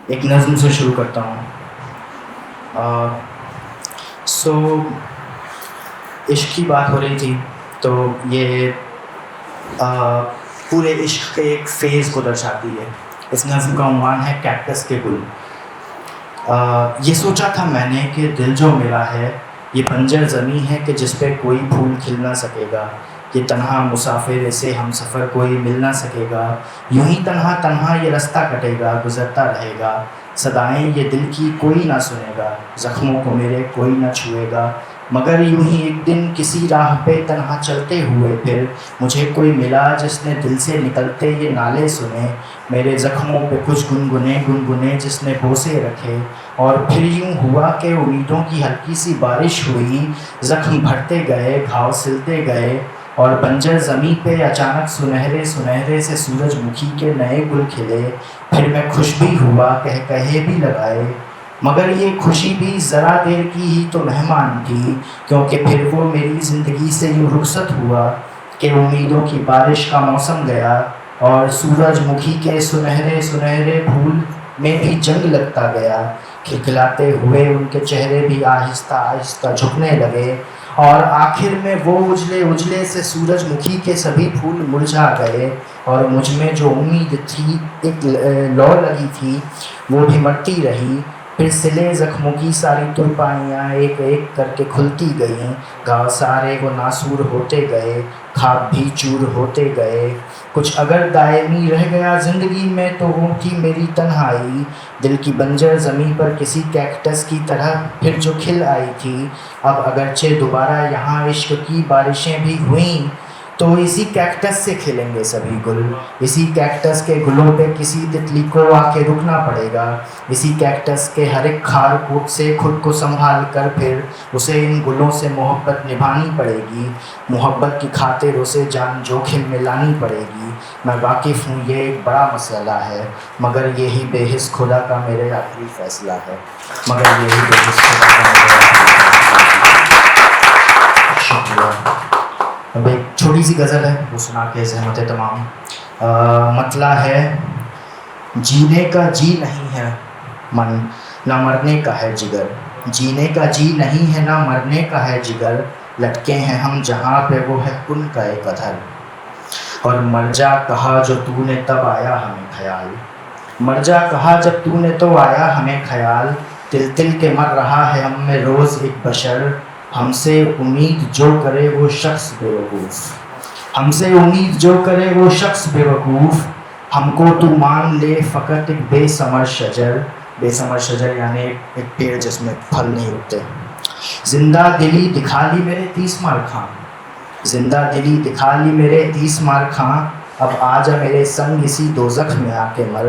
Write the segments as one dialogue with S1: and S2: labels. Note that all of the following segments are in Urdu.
S1: ایک نظم سے شروع کرتا ہوں. عشق کی بات ہو رہی تھی تو یہ پورے عشق کے ایک فیز کو درشاتی ہے. اس نظم کا عنوان ہے کیکٹس کے گل. یہ سوچا تھا میں نے کہ دل جو ملا ہے یہ بنجر زمیں ہے کہ جس پہ کوئی پھول کھل نہ سکے گا. یہ تنہا مسافر سے ہم سفر کوئی مل نہ سکے گا. یوں ہی تنہا تنہا یہ رستہ کٹے گا گزرتا رہے گا. صدائیں یہ دل کی کوئی نہ سنے گا زخموں کو میرے کوئی نہ چھوئے گا. مگر یوں ہی ایک دن کسی راہ پہ تنہا چلتے ہوئے پھر مجھے کوئی ملا جس نے دل سے نکلتے یہ نالے سنے. میرے زخموں پہ کچھ گنگنے جس نے بوسے رکھے. اور پھر یوں ہوا کہ امیدوں کی ہلکی سی بارش ہوئی. زخم بھرتے گئے گھاؤ سلتے گئے اور بنجر زمیں پہ اچانک سنہرے سنہرے سے سورج مکھی کے نئے گل کھلے. پھر میں خوش بھی ہوا کہے بھی لگائے مگر یہ خوشی بھی ذرا دیر کی ہی تو مہمان تھی. کیونکہ پھر وہ میری زندگی سے یوں رخصت ہوا کہ امیدوں کی بارش کا موسم گیا اور سورج مکھی کے سنہرے سنہرے پھول میں بھی جنگ لگتا گیا. کھلکھلاتے ہوئے ان کے چہرے بھی آہستہ آہستہ جھکنے لگے اور آخر میں وہ اجلے سے سورج مکھی کے سبھی پھول مرجھا گئے. اور مجھ میں جو امید تھی ایک لو لگی تھی وہ بھی مرتی رہی. پھر سلے زخموں کی ساری ترپائیاں ایک ایک کر کے کھلتی گئیں. گھاؤ سارے وہ ناسور ہوتے گئے خواب بھی چور ہوتے گئے. کچھ اگر دائمی رہ گیا زندگی میں تو وہ تھی میری تنہائی. دل کی بنجر زمیں پر کسی کیکٹس کی طرح پھر جو کھل آئی تھی. اب اگرچہ دوبارہ یہاں عشق کی بارشیں بھی ہوئیں تو اسی کیکٹس سے کھلیں گے سبھی گل. اسی کیکٹس کے گلوں پہ کسی تتلی کو آ کے رکنا پڑے گا. اسی کیکٹس کے ہر ایک کھار کوٹ سے خود کو سنبھال کر پھر اسے ان گلوں سے محبت نبھانی پڑے گی. محبت کی خاطر اسے جان جوکھم میں لانی پڑے گی. میں واقف ہوں یہ ایک بڑا مسئلہ ہے مگر یہی بے حس خدا کا میرے آخری فیصلہ ہے. مگر یہی بے حس خدا کا میرے آخری فیصلہ ہے. شکریہ. اب ایک چھوٹی سی غزل ہے وہ سنا کے زحمت تمام. مطلع ہے جینے کا جی نہیں ہے من نہ مرنے کا ہے جگر. جینے کا جی نہیں ہے نہ مرنے کا ہے جگر. لٹکے ہیں ہم جہاں پہ وہ ہے کن کا ایک ادھر. اور مر جا کہا جو تو نے تب آیا ہمیں خیال. مر جا کہا جب تو نے تو آیا ہمیں خیال. تل تل کے مر رہا ہے ہم میں روز ایک بشر. ہم سے امید جو کرے وہ شخص بے وقوف. ہم سے امید جو کرے وہ شخص بے وقوف. ہم کو تو مان لے فقط ایک بے ثمر شجر. بے ثمر شجر یعنی ایک پیڑ جس میں پھل نہیں اگتے. زندہ دلی دکھا لی میرے 30 مار خاں. زندہ دلی دکھا لی میرے 30 مار خاں. اب آ جا میرے سنگ اسی دوزخ میں آ کے مر.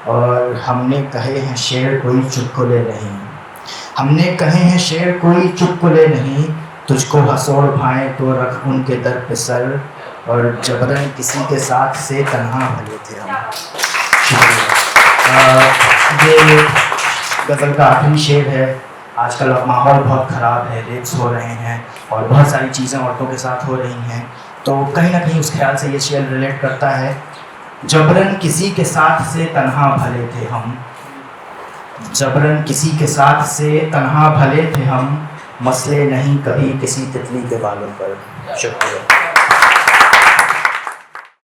S1: اور ہم نے کہے ہیں شعر کوئی چٹکلے نہیں. ہم نے کہے ہیں شعر کوئی چٹکلے نہیں. تجھ کو ہسوڑ بھائیں تو رکھ ان کے در پہ سر. اور جبرن کسی کے ساتھ سے تنہا بھلے تھے ہم. یہ غزل کا آخری شعر ہے. آج کل ماحول بہت خراب ہے. ریپس ہو رہے ہیں اور بہت ساری چیزیں عورتوں کے ساتھ ہو رہی ہیں تو کہیں نہ کہیں اس خیال سے یہ شعر ریلیٹ کرتا ہے. جبرن کسی کے ساتھ سے تنہا بھلے تھے ہم. جبرن کسی کے ساتھ سے تنہا بھلے تھے ہم. مسئلے نہیں کبھی کسی تتلی کے بالوں پر. شکریہ.